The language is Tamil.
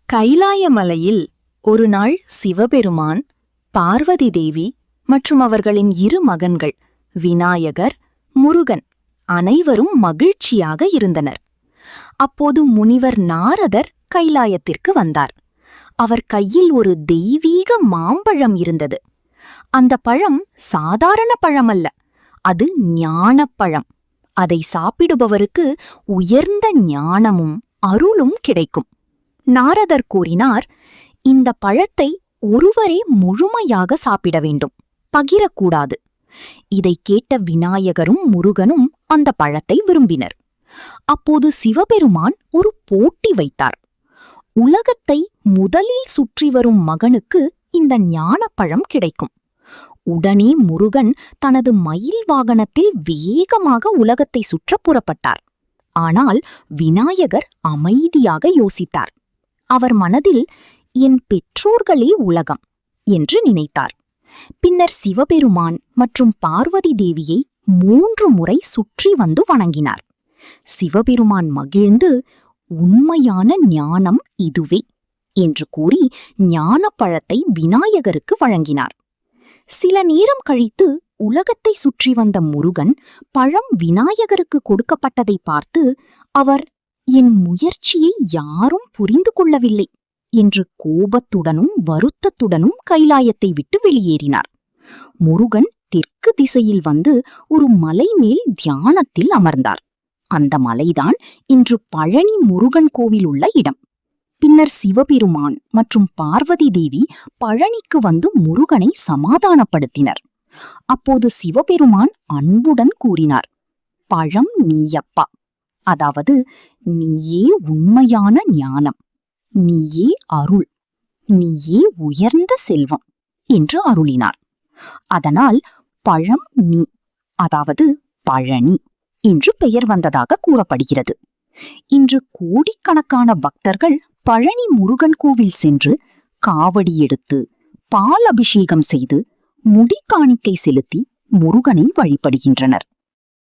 கைலாயமலையில் ஒரு நாள் சிவபெருமான், பார்வதி தேவி மற்றும் அவர்களின் 2 மகன்கள் விநாயகர், முருகன் அனைவரும் மகிழ்ச்சியாக இருந்தனர். அப்போது முனிவர் நாரதர் கைலாயத்திற்கு வந்தார். அவர் கையில் ஒரு தெய்வீக மாம்பழம் இருந்தது. அந்த பழம் சாதாரண பழமல்ல, அது ஞானப்பழம். அதை சாப்பிடுபவருக்கு உயர்ந்த ஞானமும் அருளும் கிடைக்கும். நாரதர் கூறினார், இந்த பழத்தை ஒருவரே முழுமையாக சாப்பிட வேண்டும், பகிரக்கூடாது. இதை கேட்ட விநாயகரும் முருகனும் அந்த பழத்தை விரும்பினர். அப்போது சிவபெருமான் ஒரு போட்டி வைத்தார். உலகத்தை முதலில் சுற்றி வரும் மகனுக்கு இந்த ஞானப்பழம் கிடைக்கும். உடனே முருகன் தனது மயில் வாகனத்தில் வேகமாக உலகத்தை சுற்ற புறப்பட்டார். ஆனால் விநாயகர் அமைதியாக யோசித்தார். அவர் மனதில், என் பெற்றோர்களே உலகம் என்று நினைத்தார். பின்னர் சிவபெருமான் மற்றும் பார்வதி தேவியை 3 முறை சுற்றி வந்து வணங்கினார். சிவபெருமான் மகிழ்ந்து, உண்மையான ஞானம் இதுவே என்று கூறி ஞானப்பழத்தை விநாயகருக்கு வழங்கினார். சில நேரம் கழித்து உலகத்தை சுற்றி வந்த முருகன் பழம் விநாயகருக்கு கொடுக்கப்பட்டதை பார்த்து, அவர், என் முயற்சியை யாரும் புரிந்து கொள்ளவில்லை என்று கோபத்துடனும் வருத்தத்துடனும் கைலாயத்தை விட்டு வெளியேறினார். முருகன் தெற்கு திசையில் வந்து ஒரு மலை மேல் தியானத்தில் அமர்ந்தார். அந்த மலைதான் இன்று பழனி முருகன் கோவில் உள்ள இடம். பின்னர் சிவபெருமான் மற்றும் பார்வதி தேவி பழனிக்கு வந்து முருகனை சமாதானப்படுத்தினர். அப்போது சிவபெருமான் அன்புடன் கூறினார், பழம் நீயப்பா, அதாவது நீயே உண்மையான ஞானம், நீயே அருள், நீயே உயர்ந்த செல்வம் என்று அருளினார். அதனால் பழம் நீ, அதாவது பழனி என்று பெயர் வந்ததாக கூறப்படுகிறது. இன்று கோடிக்கணக்கான பக்தர்கள் பழனி முருகன் கோவில் சென்று காவடி எடுத்து பால் அபிஷேகம் செய்து முடி காணிக்கை செலுத்தி முருகனை வழிபடுகின்றனர்.